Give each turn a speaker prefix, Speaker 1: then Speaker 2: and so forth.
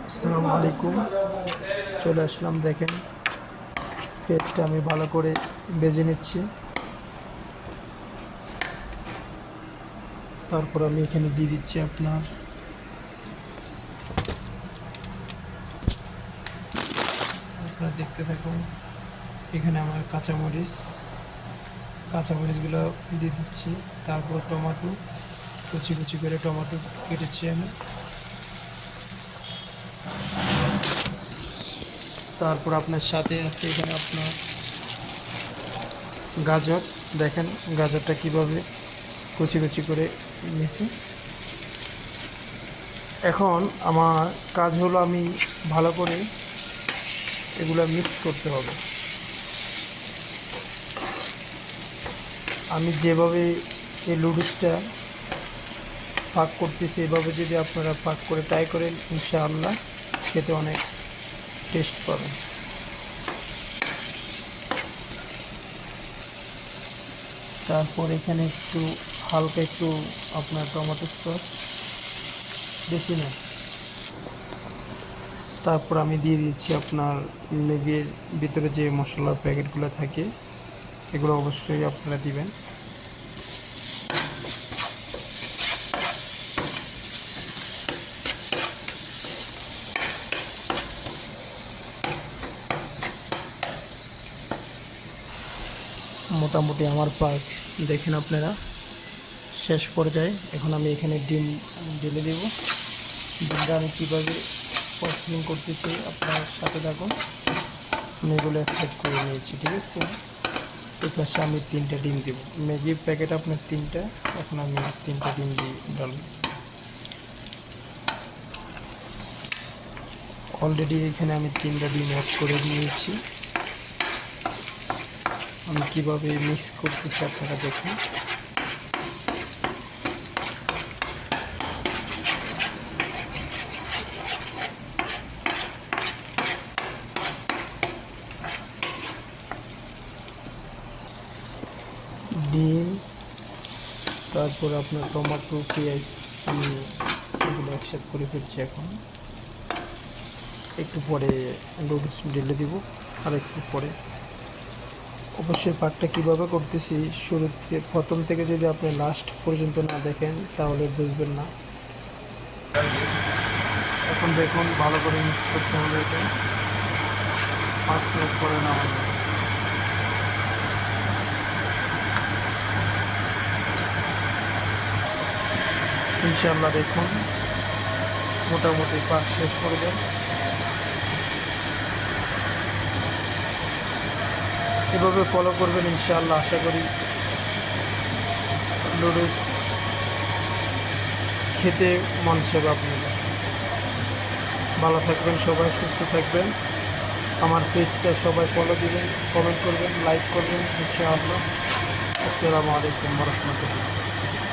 Speaker 1: আসসালামু আলাইকুম। চলে আসলাম, দেখেন পেঁয়াজটা আমি ভালো করে ভেজে নিচ্ছি। তারপর আমি এখানে দিয়ে দিচ্ছি আপনারা দেখতে থাকুন। এখানে আমার কাঁচামরিচগুলো দিয়ে দিচ্ছি। তারপর টমেটো, কুচি কুচি করে টমেটো কেটেছি আমি। তারপর আপনার সাথে আছে এখানে আপনার গাজর। দেখেন গাজরটা কিভাবে কুচি কুচি করে নিয়েছি। এখন আমার কাজ হলো আমি ভালো করে এগুলো মিক্স করতে হবে। আমি যেভাবে এই নুডলসটা পাক করতেছি, এভাবে যদি আপনারা পাক করে ট্রাই করেন, ইনশাআল্লাহ খেতে অনেক টেস্ট পাবেন। তারপর এখানে হালকা একটু আপনার টমেটো সস, বেশি না। তারপর আমি দিয়ে দিচ্ছি আপনার ম্যাগির ভিতরে যে মশলার প্যাকেটগুলো থাকে, এগুলো অবশ্যই আপনারা দিবেন। মোটামুটি আমার পাক দেখেন আপনারা শেষ পর্যায়ে। এখন আমি এখানে ডিম ঢেলে দেব। ডিমটা আমি কীভাবে প্রসেসিং করতেছি আপনার সাথে থাকুন। আমি এগুলো অ্যাকসেপ্ট করে নিয়েছি, ঠিক আছে। এই পাশে আমি 3টা ডিম দেবো। ম্যাগির প্যাকেট আপনার 3টা, এখন আমি 3টা ডিম দিয়ে ডালব। অলরেডি এখানে আমি 3টা ডিম অ্যাড করে দিয়েছি। আমি কীভাবে মিক্স করতেছি আপনারা দেখুন। ডিম, তারপর আপনার টমেটো, পেঁয়াজ আমি এগুলো একসাথে করে ফেলছি। এখন একটু পরে নুডলস ঢেলে দিব। আর একটু পরে অবশ্যই পাকটা কীভাবে করতেছি প্রথম থেকে যদি আপনি লাস্ট পর্যন্ত না দেখেন তাহলে বুঝবেন না। এখন দেখুন ভালো করে মিক্স করতে হবে। এটা 5 মিনিট পরে নামাবো। ইনশাআল্লাহ দেখুন মোটামুটি পাক শেষ পর্যায়ে। এভাবে ফলো করবেন, ইনশাআল্লাহ আশা করি নুডলস খেতে মন চাইবে আপনাদের। ভালো থাকবেন সবাই, সুস্থ থাকবেন। আমার পেজটা সবাই ফলো দিবেন, কমেন্ট করবেন, লাইক করবেন ইনশাআল্লাহ। আসসালামু আলাইকুম ওয়া রাহমাতুল্লাহ।